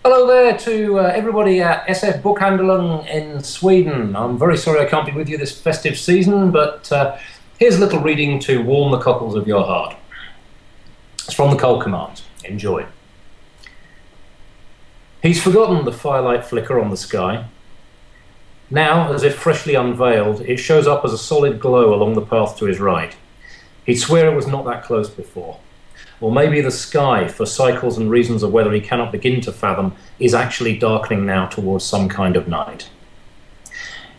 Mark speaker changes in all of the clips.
Speaker 1: Hello there to everybody at SF Bokhandeln in Sweden. I'm very sorry I can't be with you this festive season, but here's a little reading to warm the cockles of your heart. It's from the Cold Command. Enjoy. He's forgotten the firelight flicker on the sky. Now, as if freshly unveiled, it shows up as a solid glow along the path to his right. He'd swear it was not that close before. Or maybe the sky, for cycles and reasons of weather he cannot begin to fathom, is actually darkening now towards some kind of night.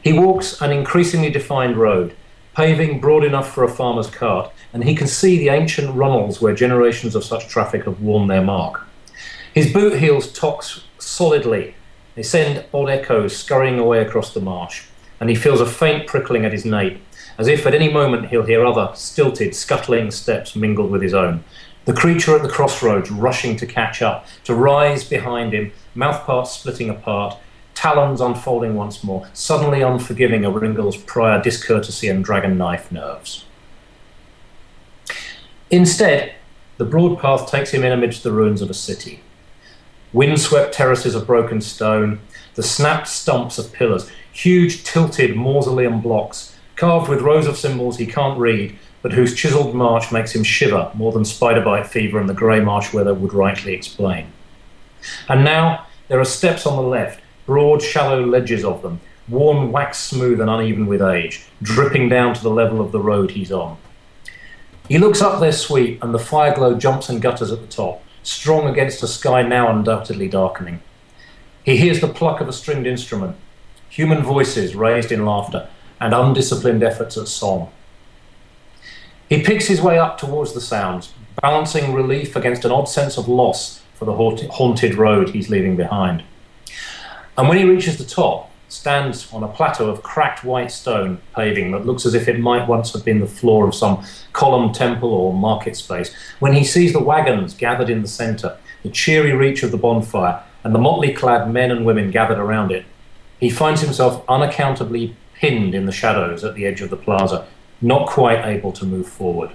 Speaker 1: He walks an increasingly defined road, paving broad enough for a farmer's cart, and he can see the ancient runnels where generations of such traffic have worn their mark. His boot heels tox solidly. They send odd echoes scurrying away across the marsh, and he feels a faint prickling at his nape, as if at any moment he'll hear other stilted, scuttling steps mingled with his own. The creature at the crossroads rushing to catch up, to rise behind him, mouthparts splitting apart, talons unfolding once more, suddenly unforgiving of Ringle's prior discourtesy and dragon knife nerves. Instead, the broad path takes him in amidst the ruins of a city. Windswept terraces of broken stone, the snapped stumps of pillars, huge tilted mausoleum blocks, carved with rows of symbols he can't read, but whose chiselled march makes him shiver more than spider-bite fever and the grey marsh weather would rightly explain. And now there are steps on the left, broad, shallow ledges of them, worn wax-smooth and uneven with age, dripping down to the level of the road he's on. He looks up their sweep, and the fire-glow jumps and gutters at the top, strong against a sky now undoubtedly darkening. He hears the pluck of a stringed instrument, human voices raised in laughter, and undisciplined efforts at song. He picks his way up towards the sounds, balancing relief against an odd sense of loss for the haunted road he's leaving behind. And when he reaches the top, stands on a plateau of cracked white stone paving that looks as if it might once have been the floor of some columned temple or market space, when he sees the wagons gathered in the centre, the cheery reach of the bonfire, and the motley-clad men and women gathered around it, he finds himself unaccountably pinned in the shadows at the edge of the plaza, not quite able to move forward.